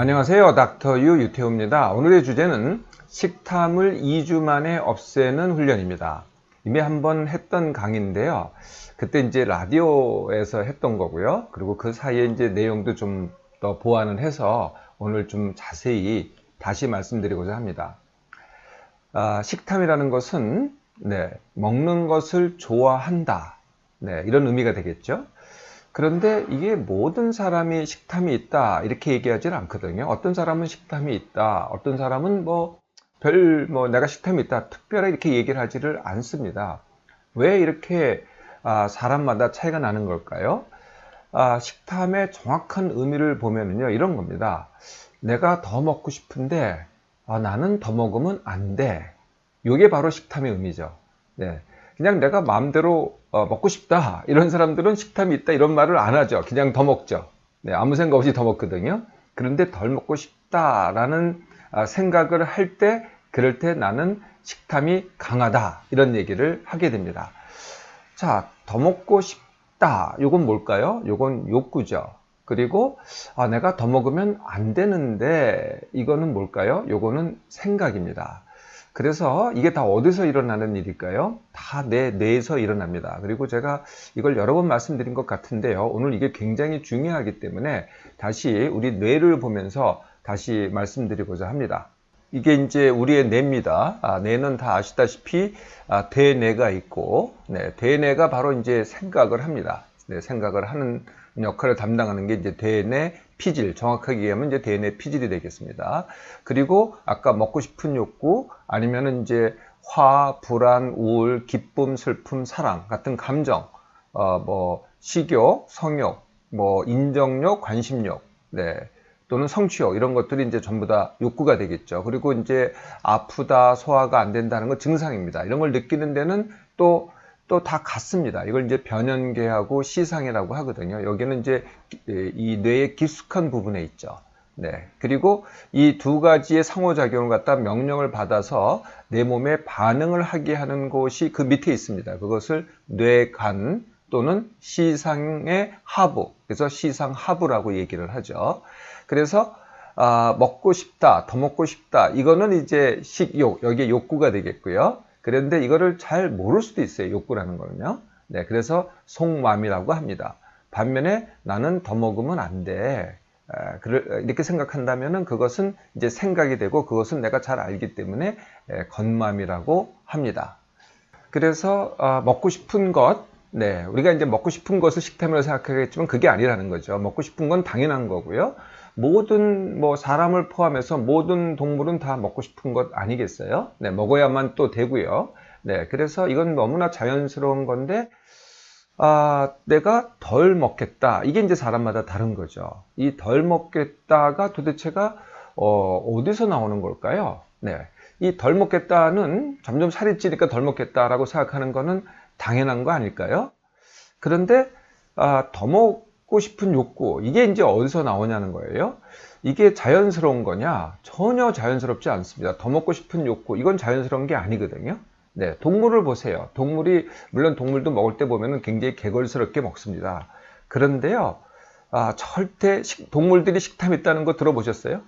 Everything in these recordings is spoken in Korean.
안녕하세요. 닥터 유 유태호입니다. 오늘의 주제는 식탐을 2주 만에 없애는 훈련입니다. 이미 한번 했던 강의인데요. 그때 이제 라디오에서 했던 거고요. 그리고 그 사이에 이제 내용도 좀 더 보완을 해서 오늘 좀 자세히 다시 말씀드리고자 합니다. 식탐이라는 것은 먹는 것을 좋아한다. 이런 의미가 되겠죠. 그런데 이게 모든 사람이 식탐이 있다 이렇게 얘기하지는 않거든요. 어떤 사람은 식탐이 있다, 어떤 사람은 내가 식탐이 있다 특별하게 이렇게 얘기를 하지를 않습니다. 왜 이렇게 사람마다 차이가 나는 걸까요? 식탐의 정확한 의미를 보면은요, 이런 겁니다. 내가 더 먹고 싶은데 나는 더 먹으면 안 돼. 이게 바로 식탐의 의미죠. 그냥 내가 마음대로 먹고 싶다 이런 사람들은 식탐이 있다 이런 말을 안 하죠. 그냥 더 먹죠. 아무 생각 없이 더 먹거든요. 그런데 덜 먹고 싶다라는 생각을 할 때, 그럴 때 나는 식탐이 강하다 이런 얘기를 하게 됩니다. 자, 더 먹고 싶다 이건 뭘까요? 이건 욕구죠. 그리고 내가 더 먹으면 안 되는데 이거는 뭘까요? 이거는 생각입니다. 그래서 이게 다 어디서 일어나는 일일까요? 다 내 뇌에서 일어납니다. 그리고 제가 이걸 여러 번 말씀드린 것 같은데요. 오늘 이게 굉장히 중요하기 때문에 다시 우리 뇌를 보면서 다시 말씀드리고자 합니다. 이게 이제 우리의 뇌입니다. 뇌는 다 아시다시피 대뇌가 있고, 대뇌가 바로 이제 생각을 합니다. 생각을 하는 역할을 담당하는 게 이제 대뇌 피질, 정확하게 얘기하면 이제 대뇌 피질이 되겠습니다. 그리고 아까 먹고 싶은 욕구, 아니면은 이제 화, 불안, 우울, 기쁨, 슬픔, 사랑 같은 감정, 식욕, 성욕, 인정욕, 관심욕, 또는 성취욕 이런 것들이 이제 전부 다 욕구가 되겠죠. 그리고 이제 아프다, 소화가 안 된다는 건 증상입니다. 이런 걸 느끼는 데는 또 다 같습니다. 이걸 이제 변연계하고 시상이라고 하거든요. 여기는 이제 이 뇌의 깊숙한 부분에 있죠. 그리고 이 두 가지의 상호작용을 갖다 명령을 받아서 내 몸에 반응을 하게 하는 곳이 그 밑에 있습니다. 그것을 뇌간 또는 시상의 하부, 그래서 시상하부라고 얘기를 하죠. 그래서 먹고 싶다, 더 먹고 싶다, 이거는 이제 식욕, 여기에 욕구가 되겠고요. 그런데 이거를 잘 모를 수도 있어요, 욕구라는 거는요. 그래서 속맘이라고 합니다. 반면에 나는 더 먹으면 안 돼, 이렇게 생각한다면은 그것은 이제 생각이 되고, 그것은 내가 잘 알기 때문에 겉맘이라고 합니다. 그래서 먹고 싶은 것, 우리가 이제 먹고 싶은 것을 식탐이라고 생각하겠지만 그게 아니라는 거죠. 먹고 싶은 건 당연한 거고요. 모든 사람을 포함해서 모든 동물은 다 먹고 싶은 것 아니겠어요? 먹어야만 또 되고요. 그래서 이건 너무나 자연스러운 건데 내가 덜 먹겠다. 이게 이제 사람마다 다른 거죠. 이 덜 먹겠다가 도대체가 어디서 나오는 걸까요? 이 덜 먹겠다는 점점 살이 찌니까 덜 먹겠다라고 생각하는 거는 당연한 거 아닐까요? 그런데 더 먹고 싶은 욕구, 이게 이제 어디서 나오냐는 거예요. 이게 자연스러운 거냐? 전혀 자연스럽지 않습니다. 더 먹고 싶은 욕구, 이건 자연스러운 게 아니거든요. 동물을 보세요. 물론 동물도 먹을 때 보면은 굉장히 개걸스럽게 먹습니다. 그런데요, 절대 동물들이 식탐이 있다는 거 들어보셨어요?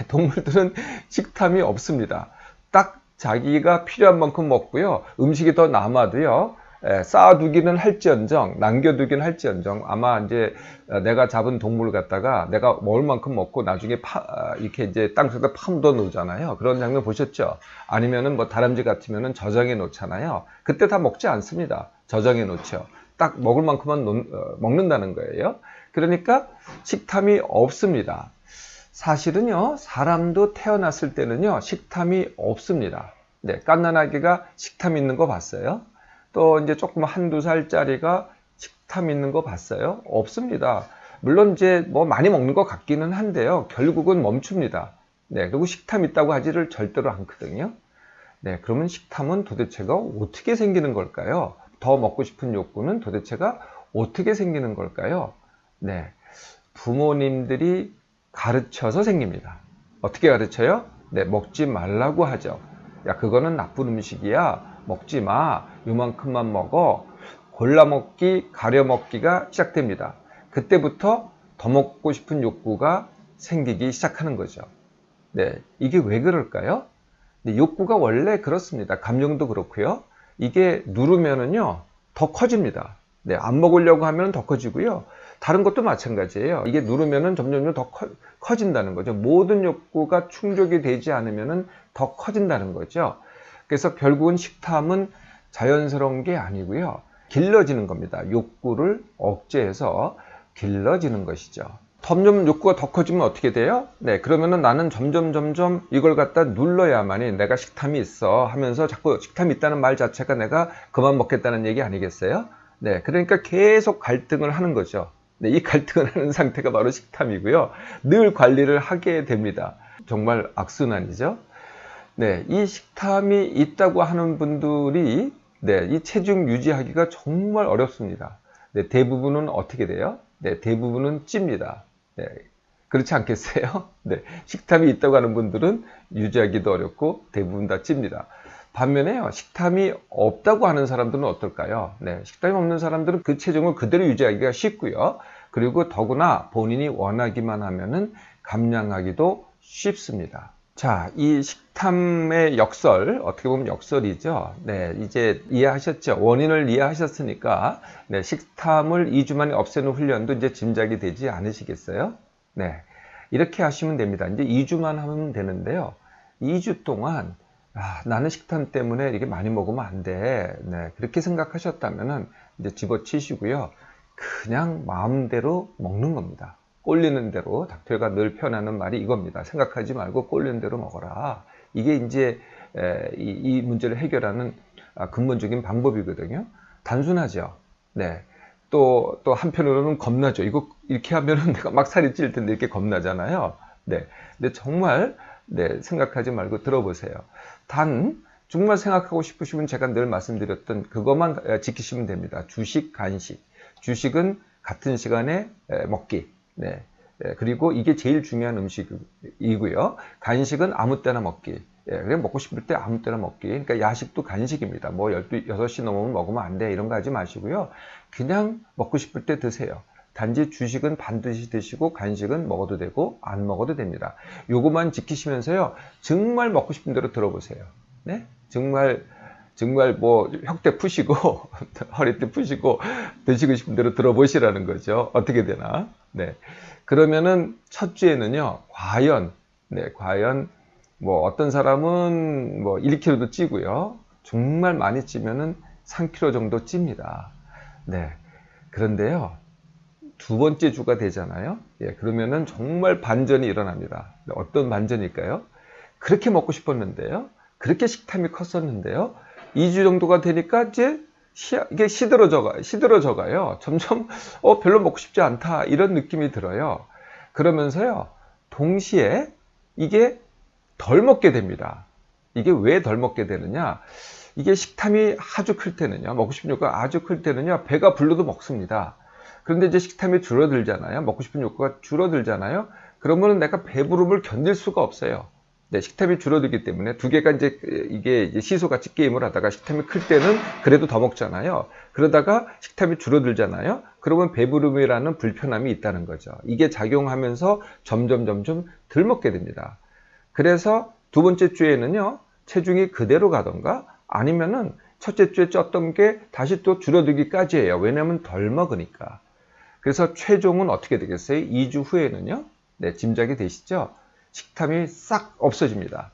동물들은 식탐이 없습니다. 딱 자기가 필요한 만큼 먹고요. 음식이 더 남아도요, 쌓아두기는 할지언정, 남겨두기는 할지언정, 아마 이제 내가 잡은 동물을 갖다가 내가 먹을 만큼 먹고 나중에 이렇게 이제 땅속에 파묻어 놓잖아요. 그런 장면 보셨죠? 아니면은 다람쥐 같으면은 저장해 놓잖아요. 그때 다 먹지 않습니다. 저장해 놓죠. 딱 먹을 만큼만 먹는다는 거예요. 그러니까 식탐이 없습니다. 사실은요, 사람도 태어났을 때는요, 식탐이 없습니다. 갓난아기가 식탐 있는 거 봤어요? 또 이제 조금 한두 살짜리가 식탐 있는 거 봤어요? 없습니다. 물론 이제 많이 먹는 것 같기는 한데요, 결국은 멈춥니다. 그리고 식탐 있다고 하지를 절대로 않거든요. 그러면 식탐은 도대체가 어떻게 생기는 걸까요? 더 먹고 싶은 욕구는 도대체가 어떻게 생기는 걸까요? 부모님들이 가르쳐서 생깁니다. 어떻게 가르쳐요? 먹지 말라고 하죠. 야, 그거는 나쁜 음식이야. 먹지 마. 요만큼만 먹어. 골라 먹기, 가려 먹기가 시작됩니다. 그때부터 더 먹고 싶은 욕구가 생기기 시작하는 거죠. 네, 이게 왜 그럴까요? 네, 욕구가 원래 그렇습니다. 감정도 그렇고요. 이게 누르면은요, 더 커집니다. 네, 안 먹으려고 하면 더 커지고요. 다른 것도 마찬가지예요. 이게 누르면은 점점 더 커진다는 거죠. 모든 욕구가 충족이 되지 않으면은 더 커진다는 거죠. 그래서 결국은 식탐은 자연스러운 게 아니고요. 길러지는 겁니다. 욕구를 억제해서 길러지는 것이죠. 점점 욕구가 더 커지면 어떻게 돼요? 네, 그러면은 나는 점점 이걸 갖다 눌러야만이 내가 식탐이 있어 하면서 자꾸 식탐이 있다는 말 자체가 내가 그만 먹겠다는 얘기 아니겠어요? 네, 그러니까 계속 갈등을 하는 거죠. 네, 이 갈등을 하는 상태가 바로 식탐이고요. 늘 관리를 하게 됩니다. 정말 악순환이죠. 네, 이 식탐이 있다고 하는 분들이 네, 이 체중 유지하기가 정말 어렵습니다. 네, 대부분은 어떻게 돼요? 네, 대부분은 찝니다. 네, 그렇지 않겠어요? 네, 식탐이 있다고 하는 분들은 유지하기도 어렵고 대부분 다 찝니다. 반면에요, 식탐이 없다고 하는 사람들은 어떨까요? 네, 식탐이 없는 사람들은 그 체중을 그대로 유지하기가 쉽고요. 그리고 더구나 본인이 원하기만 하면은 감량하기도 쉽습니다. 자, 이 식탐의 역설, 어떻게 보면 역설이죠. 네, 이제 이해하셨죠? 원인을 이해하셨으니까, 네, 식탐을 2주 만에 없애는 훈련도 이제 짐작이 되지 않으시겠어요? 네, 이렇게 하시면 됩니다. 이제 2주만 하면 되는데요. 2주 동안, 나는 식탐 때문에 이게 많이 먹으면 안 돼. 네, 그렇게 생각하셨다면은 이제 집어치시고요. 그냥 마음대로 먹는 겁니다. 꼴리는 대로, 닥터가 늘 표현하는 말이 이겁니다. 생각하지 말고 꼴리는 대로 먹어라. 이게 이제 이 문제를 해결하는 근본적인 방법이거든요. 단순하죠. 네. 또 한편으로는 겁나죠. 이거 이렇게 하면은 내가 막 살이 찔 텐데 이렇게 겁나잖아요. 네. 근데 정말 네, 생각하지 말고 들어보세요. 단 정말 생각하고 싶으시면 제가 늘 말씀드렸던 그것만 지키시면 됩니다. 주식, 간식. 주식은 같은 시간에 먹기. 네. 그리고 이게 제일 중요한 음식이고요. 간식은 아무 때나 먹기. 그냥 먹고 싶을 때 아무 때나 먹기. 그러니까 야식도 간식입니다. 뭐 6시 넘으면 먹으면 안 돼. 이런 거 하지 마시고요. 그냥 먹고 싶을 때 드세요. 단지 주식은 반드시 드시고 간식은 먹어도 되고 안 먹어도 됩니다. 요것만 지키시면서요. 정말 먹고 싶은 대로 들어보세요. 네? 정말 뭐 혁대 푸시고 허리띠 푸시고 드시고 싶은 대로 들어보시라는 거죠. 어떻게 되나? 네. 그러면은 첫 주에는요. 과연 뭐 어떤 사람은 뭐 1kg도 찌고요. 정말 많이 찌면은 3kg 정도 찝니다. 네. 그런데요. 두 번째 주가 되잖아요. 예, 그러면은 정말 반전이 일어납니다. 어떤 반전일까요? 그렇게 먹고 싶었는데요. 그렇게 식탐이 컸었는데요. 2주 정도가 되니까 이제 이게 시들어져 가요. 점점 별로 먹고 싶지 않다 이런 느낌이 들어요. 그러면서요. 동시에 이게 덜 먹게 됩니다. 이게 왜 덜 먹게 되느냐? 이게 식탐이 아주 클 때는요. 먹고 싶은 욕구가 아주 클 때는요. 배가 불러도 먹습니다. 그런데 이제 식탐이 줄어들잖아요. 먹고 싶은 욕구가 줄어들잖아요. 그러면 내가 배부름을 견딜 수가 없어요. 네, 식탐이 줄어들기 때문에 두 개가 이게 시소같이 게임을 하다가 식탐이 클 때는 그래도 더 먹잖아요. 그러다가 식탐이 줄어들잖아요. 그러면 배부름이라는 불편함이 있다는 거죠. 이게 작용하면서 점점 덜 먹게 됩니다. 그래서 두 번째 주에는요, 체중이 그대로 가던가 아니면은 첫째 주에 쪘던 게 다시 또 줄어들기까지 해요. 왜냐하면 덜 먹으니까. 그래서 최종은 어떻게 되겠어요? 2주 후에는요, 네, 짐작이 되시죠? 식탐이 싹 없어집니다.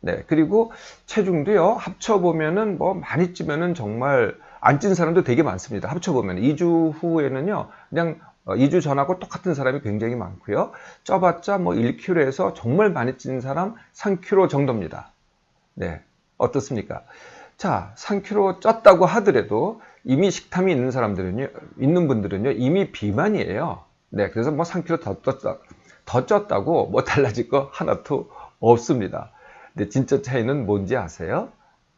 네, 그리고 체중도요, 합쳐보면은 뭐 많이 찌면은 정말 안 찐 사람도 되게 많습니다. 합쳐보면 2주 후에는요, 그냥 2주 전하고 똑같은 사람이 굉장히 많고요. 쪄봤자 뭐 1kg에서 정말 많이 찐 사람 3kg 정도입니다. 네, 어떻습니까? 자, 3kg 쪘다고 하더라도 이미 식탐이 있는 분들은요, 이미 비만이에요. 네, 그래서 뭐 3kg 더 쪘다고 뭐 달라질 거 하나도 없습니다. 근데 진짜 차이는 뭔지 아세요?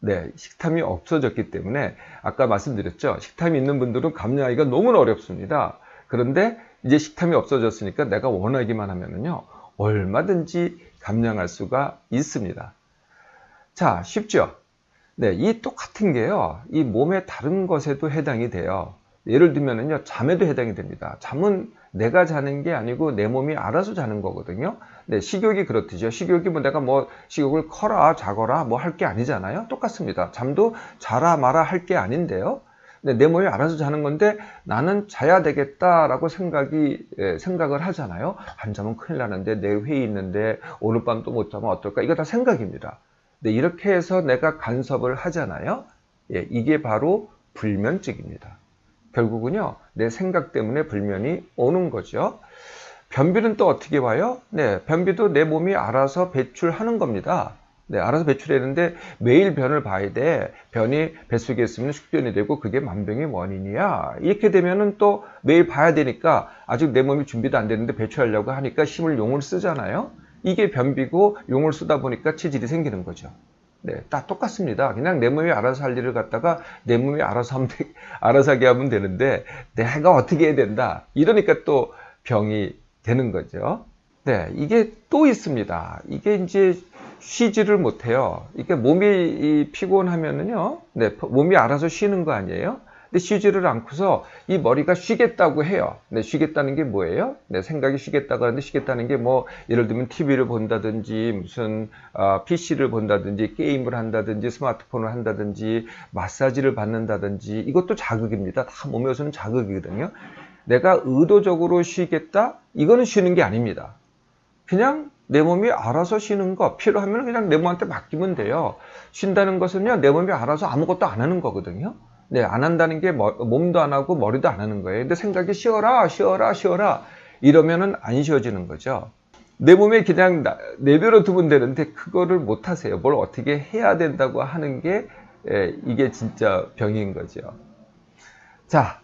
네, 식탐이 없어졌기 때문에 아까 말씀드렸죠. 식탐이 있는 분들은 감량하기가 너무나 어렵습니다. 그런데 이제 식탐이 없어졌으니까 내가 원하기만 하면은요, 얼마든지 감량할 수가 있습니다. 자, 쉽죠? 네, 이 똑같은 게요, 이 몸의 다른 것에도 해당이 돼요. 예를 들면은요, 잠에도 해당이 됩니다. 잠은 내가 자는 게 아니고 내 몸이 알아서 자는 거거든요. 네, 식욕이 그렇듯이요. 식욕이 뭐 내가 뭐 식욕을 커라 자거라 뭐 할 게 아니잖아요. 똑같습니다. 잠도 자라 마라 할 게 아닌데요. 네, 내 몸이 알아서 자는 건데 나는 자야 되겠다라고 생각을 하잖아요. 안 자면 큰일 나는데, 내일 회의 있는데 오늘 밤 또 못 자면 어떨까? 이거 다 생각입니다. 네, 이렇게 해서 내가 간섭을 하잖아요. 예, 이게 바로 불면증입니다. 결국은요, 내 생각 때문에 불면이 오는 거죠. 변비는 또 어떻게 와요? 네, 변비도 내 몸이 알아서 배출하는 겁니다. 네, 알아서 배출하는데 매일 변을 봐야 돼. 변이 뱃속에 있으면 숙변이 되고 그게 만병의 원인이야. 이렇게 되면은 또 매일 봐야 되니까 아직 내 몸이 준비도 안 됐는데 배출하려고 하니까 힘을 용을 쓰잖아요. 이게 변비고 용을 쓰다 보니까 체질이 생기는 거죠. 네, 다 똑같습니다. 그냥 내 몸이 알아서 할 일을 갖다가 내 몸이 알아서 하게 하면 되는데 내가 어떻게 해야 된다. 이러니까 또 병이 되는 거죠. 네, 이게 또 있습니다. 이게 이제 쉬지를 못해요. 이게 몸이 피곤하면은요, 네, 몸이 알아서 쉬는 거 아니에요? 근데 쉬지를 않고서 이 머리가 쉬겠다고 해요. 네, 쉬겠다는 게 뭐예요? 네, 생각이 쉬겠다고 하는데 쉬겠다는 게 뭐, 예를 들면 TV를 본다든지, 무슨, PC를 본다든지, 게임을 한다든지, 스마트폰을 한다든지, 마사지를 받는다든지, 이것도 자극입니다. 다 몸에 오는 자극이거든요. 내가 의도적으로 쉬겠다? 이거는 쉬는 게 아닙니다. 그냥 내 몸이 알아서 쉬는 거, 필요하면 그냥 내 몸한테 맡기면 돼요. 쉰다는 것은요, 내 몸이 알아서 아무것도 안 하는 거거든요. 네, 안 한다는 게 몸도 안 하고 머리도 안 하는 거예요. 근데 생각이 쉬어라, 쉬어라, 쉬어라. 이러면은 안 쉬어지는 거죠. 내 몸에 그냥 내버려 두면 되는데 그거를 못 하세요. 뭘 어떻게 해야 된다고 하는 게 이게 진짜 병인 거죠. 자,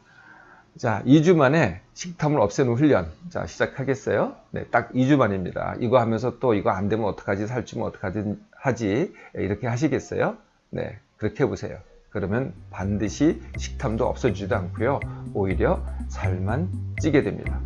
2주 만에 식탐을 없애는 훈련. 자, 시작하겠어요? 네, 딱 2주 만입니다. 이거 하면서 또 이거 안 되면 어떡하지? 살찌면 어떡하지? 하지? 이렇게 하시겠어요? 네, 그렇게 해보세요. 그러면 반드시 식탐도 없어지지도 않고요. 오히려 살만 찌게 됩니다.